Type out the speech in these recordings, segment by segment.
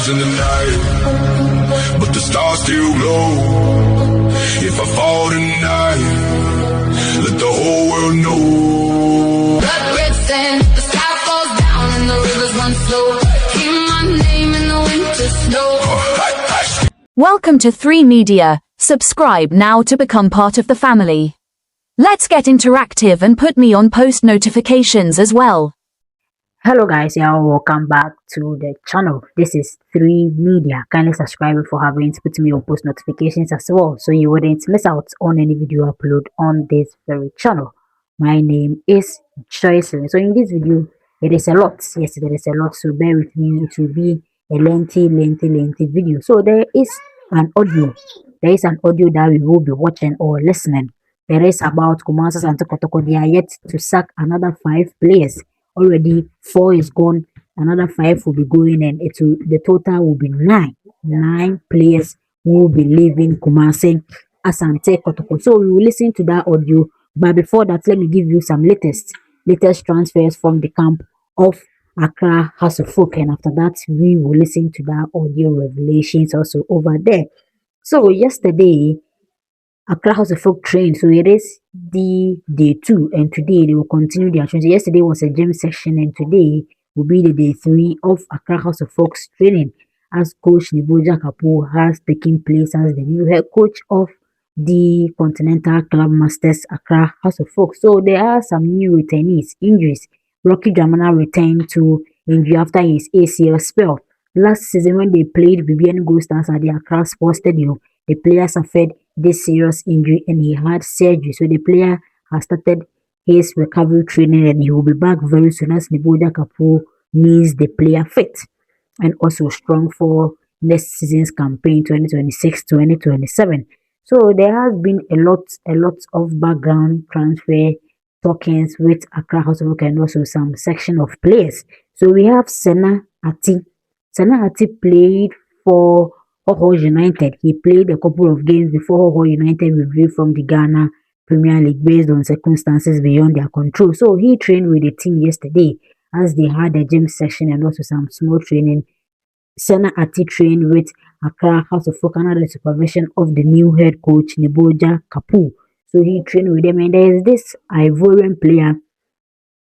shadows in the night, but the stars still glow. If I fall tonight, let the whole world know. Blood red sand, the sky falls down and the rivers run slow. Hear my name in the winter snow. Welcome to 3 Media. Subscribe now to become part of the family. Let's get interactive and put me on post notifications as well. Hello guys, welcome back to the channel. This is 3 Media. Kindly subscribe for having to put me on post notifications as well, so you wouldn't miss out on any video upload on this very channel. My name is Joycelyn. So in this video, it is a lot. Yes, there is a lot, so bear with me. It will be a lengthy video. So there is an audio. There is an audio that we will be watching or listening. There is about Kumasi and Kotoko. They are yet to sack another 5 players. Already 4 is gone, another 5 will be going, and the total will be 9. 9 players will be leaving Kumasi Asante Kotoko. So we will listen to that audio, but before that, let me give you some latest transfers from the camp of Accra House of Folk, and after that we will listen to that audio revelations also over there. So yesterday, Accra House of Folk trained, so it is the day 2, and today they will continue their training. So yesterday was a gym session, and today will be the day 3 of Accra House of Folk's training, as Coach Hubert Gyau has taken place as the new head coach of the Continental Club Masters Accra House of Folk. So there are some new returnees, injuries. Rocky Dramana returned to injury after his ACL spell. Last season when they played Vivian Gold Stars at the Accra Sports Stadium, the player suffered this serious injury and he had surgery. So the player has started his recovery training and he will be back very soon as Hubert Gyau needs the player fit and also strong for next season's campaign 2026-2027. So there has been a lot of background transfer talkings with Accra House of Folk and also some section of players. So we have Senna Ati. Senna Ati played for Hoho United. He played a couple of games before Hoho United withdrew from the Ghana Premier League based on circumstances beyond their control. So he trained with the team yesterday as they had a gym session and also some small training. Senna Ati trained with Accra House of Folk under the supervision of the new head coach Hubert Gyau. So he trained with them, and there is this Ivorian player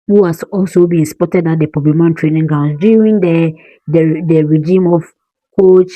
who has also been spotted at the Pobiman training grounds during the regime of coach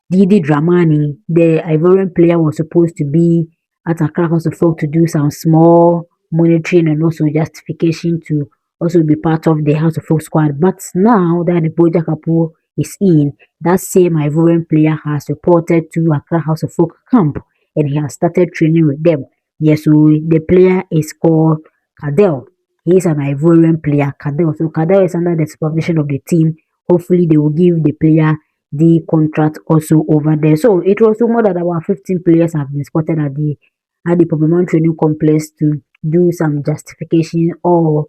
Didi Dramani. The Ivorian player was supposed to be at Accra House of Folk to do some small monitoring and also justification to also be part of the House of Folk squad. But now that Hubert Gyau is in, that same Ivorian player has reported to Accra House of Folk camp and he has started training with them. Yes, so the player is called Cadell. He is an Ivorian player, Cadell. So Cadell is under the supervision of the team. Hopefully they will give the player the contract also over there. So it was rumored that about 15 players have been spotted at the Pobiman training complex to do some justification or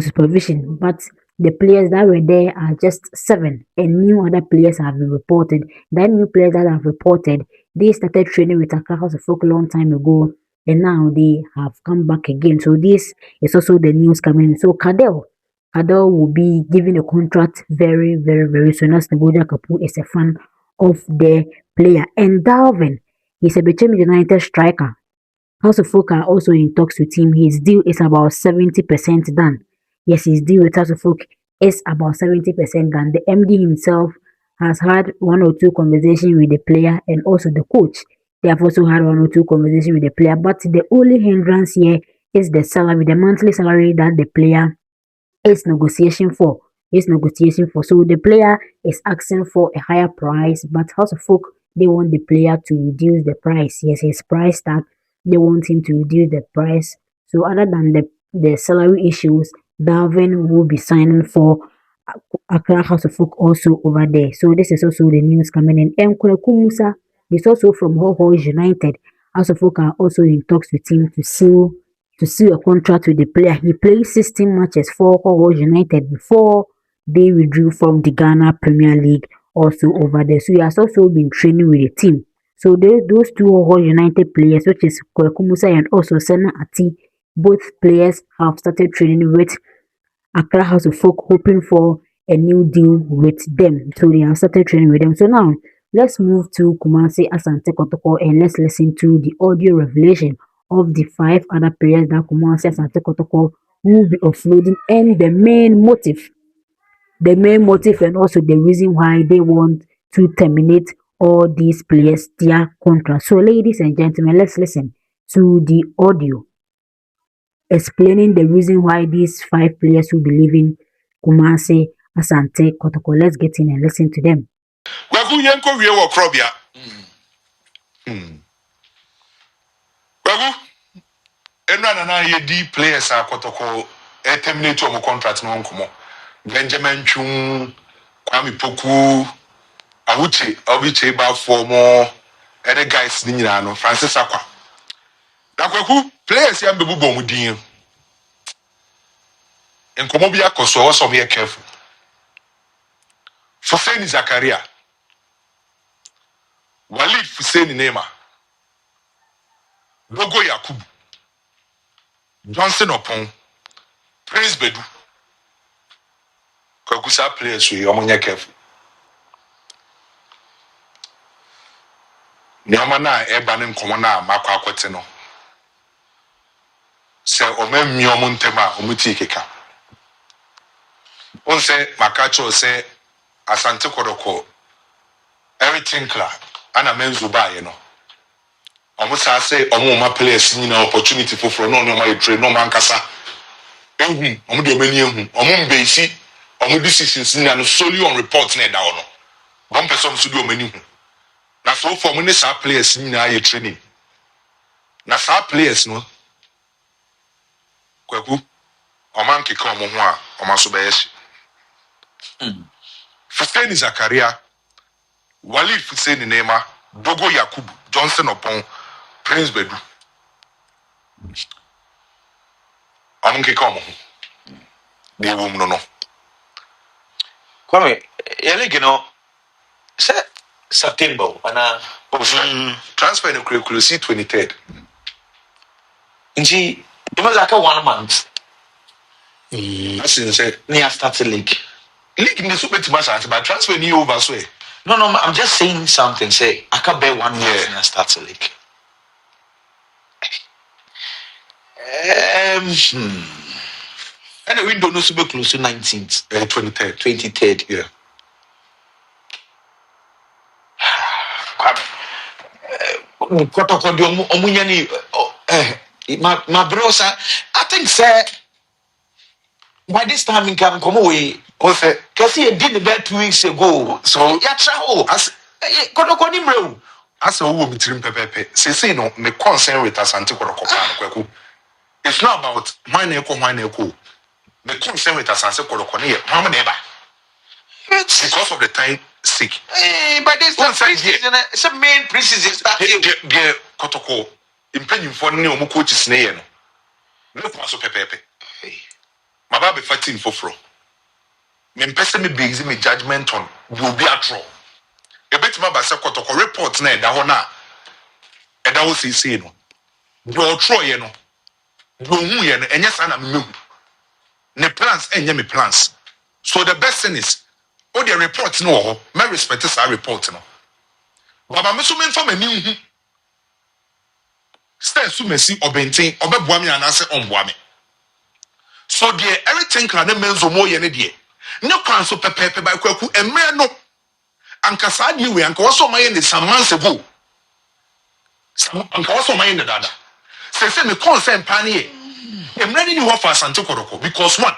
supervision, but the players that were there are just 7, and new other players have been reported. That new players that have reported, they started training with Accra House of Folk a long time ago, and now they have come back again. So this is also the news coming in. So Cadell will be given a contract very soon, as Hubert Gyau is a fan of the player. And Dalvin, he's a Bechem United striker. House of Folk are also in talks with him. His deal is about 70% done. Yes, his deal with House of Folk is about 70% done. The MD himself has had 1 or 2 conversations with the player and also the coach. They have also had 1 or 2 conversations with the player, but the only hindrance here is the salary, the monthly salary that the player is negotiation for. So the player is asking for a higher price, but House of Folk, they want the player to reduce the price. Yes, his price tag, they want him to reduce the price. So other than the salary issues, Darwin will be signing for Accra House of Folk also over there. So this is also the news coming in. Kwaku Musa is also from Hoho United. House of Folk are also in talks with him to seal a contract with the player. He played 16 matches for Hoho United before they withdrew from the Ghana Premier League also over there. So he has also been training with the team. So those 2 Hoho United players, which is Kwaku Musa and also Senna Ati, both players have started training with Accra House of Folk, hoping for a new deal with them. So they have started training with them. So now let's move to Kumasi Asante Kotoko and let's listen to the audio revelation of the 5 other players that Kumasi Asante Kotoko will be offloading and the main motive and also the reason why they want to terminate all these players their contract. So ladies and gentlemen, let's listen to the audio explaining the reason why these 5 players will be leaving Kumasi Asante Kotoko. Let's get in and listen to them. Wagu yenko wie wo krobia. Wagu enra na ye di players akotoko terminate omo contract no nkomo. Benjamin Chum, Kwame Poku, Awuche, Obiche ba for more other guys ni nyina no Francis Akwa. Da kwaku players ya mbebu bom din. Nkomo bi akoso wo so be careful. Fuseni Zakaria. Walid Fuseni Nema. Logo Yakubu. Johnson Opon. Prince Bedu. Kwakusa players we omonya careful. Nyama na eba ne nkomo na makwa akwete no. Se omemmi omuntema omuti keka. Onse makacho se Asante Kotoko everything clear ana menzu baye no. Omo sa se omo ma players nyina opportunity for no no ma trade no man kasa. Omo de omani ehu. Omo mbesi omo decisions nyina no solely on reports na da ono. One person so de omani hu. Na so for mo ne sa players nyina ye training. Na sa players no kwaku oman keka omo ho a omo so baye shi. Fuseni Zakaria, Walid Fuseni Nema, Dogo Yakubu, Johnson Opon, Prince Bedu. Amunke komo. They won't know. Kwame, you say September, and Transfer in the curriculum see 23rd. Inji, it was like a 1 month. That's insane. Near started league. League in the super to but transfer new over so. No, I'm just saying something. Say, I can bear 1 year near started league. And the window no super close to 19th, 23rd. 23rd. Yeah. My brother, I think, sir, by this time in can come away. Because he did about 2 weeks ago. So, yeah, travel. as a woman between Pepe, say no, me concern with Asante Kotoko. It's not about my neko. Me concern with Asante Kotoko near Mama Neba. Because of the time sick. By this time, it's a main preseason starting. Get Kotoko. Impending for new coaches near no. Look, Maso Pepe. My baby fighting for fro. Me person me big me judgment on will be a draw. A bit my basa Kotoko report na da hona. E da wo say no. Do tro ye no. Do hu ye no enye sana me. Ne plans enye me plans. So the best thing is all the reports no ho. Me respect this report no. Baba me so me inform me hu. Stay so messy obenten obeboa me anase onboa me. So the everything can na menzo mo ye ne de. Ne kwan so pepepe by kwaku emre no. Anka saa de we anka woso maye ne some months ago. Anka woso maye ne dada. Say me concern pa ne ye. Emre ni ho fa Asante Kotoko because one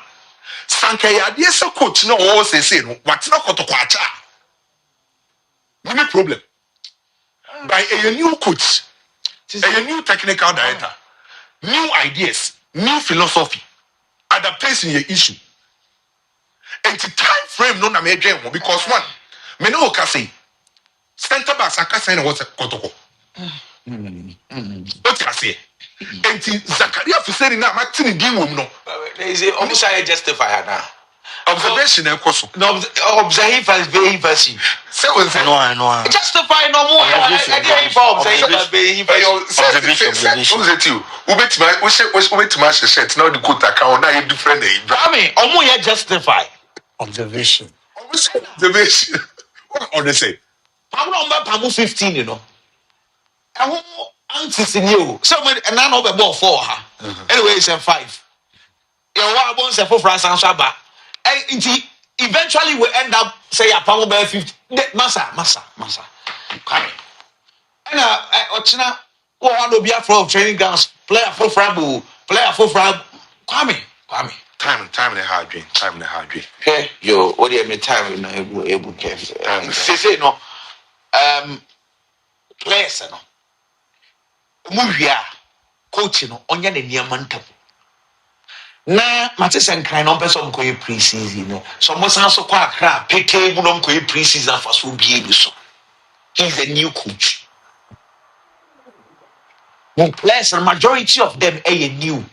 sanka ya de se coach no wo say no what na Kotoko acha. No problem. By a new coach, a new technical director, new ideas, new philosophy, adaptation your issue. And the time frame no na me dream because one me no ka say center back aka say na what Kotoko. What you say? And Zakaria Fuseni na matini din wom no. There is almost I justify now. Observation e koso. No, observe as very version. Say we say No. Justify no more. I didn't observe as very observation. Who's it you? We bet my shirt now the coat account now you different. I mean, omo ya justify. Observation. Observation. What are they say? Pamu 15, you know. And who answers in you? Someone and none of the ball for her. Anyway, it's a 5. You know what about for France and Shaba? And eventually we end up say a Pamu by 50. Massa. Come. And Ochina, what will be a flow of training grounds, player for Frabu, player for Frab. Kwame. Time in a hard dream. Time in a hard dream. Hey, yo, what do you mean time in able to say no? Players, no. Muvia, coach, no, on your near mantab. Na, Matis and Crane on person go pre-season, no. So, most also quite crap, pay cable on pre-season for so be so. He's a new coach. When players, and majority of them are new.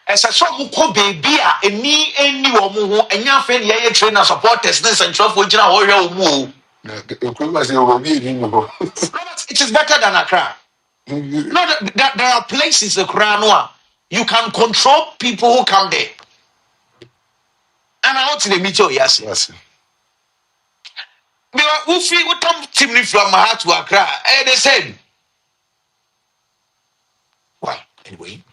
As a sort of baby, any woman, and your friend, yeah, trainer supporters, and trouble, you know, it is better than Accra. No, there are places in Accra you can control people who come there. And I want to meet you, yes. We come team from my heart to Accra. And they said, well, anyway.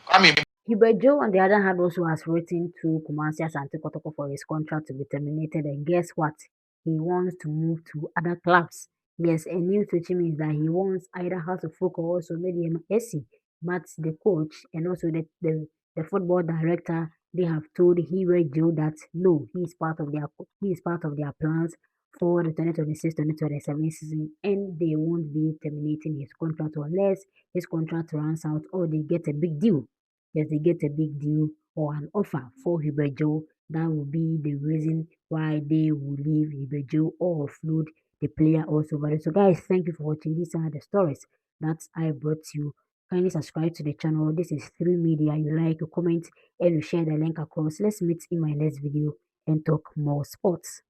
I mean, Hubert Gyau, on the other hand, also has written to Kumasi Asante Kotoko for his contract to be terminated. And guess what? He wants to move to other clubs. Yes, a new to him is that he wants either House of Folk or also maybe SC. But the coach and also the football director, they have told Hubert Gyau that no, he is part of their plans for the 2026-2027 season, and they won't be terminating his contract unless his contract runs out or they get a big deal. Yes, they get a big deal or an offer for Hubert Gyau, that will be the reason why they will leave Hubert Gyau or offload the player also. But so guys, thank you for watching. These are the stories that I brought you. Kindly subscribe to the channel. This is 3 Media. You like, you comment, and you share the link across. Let's meet in my next video and talk more sports.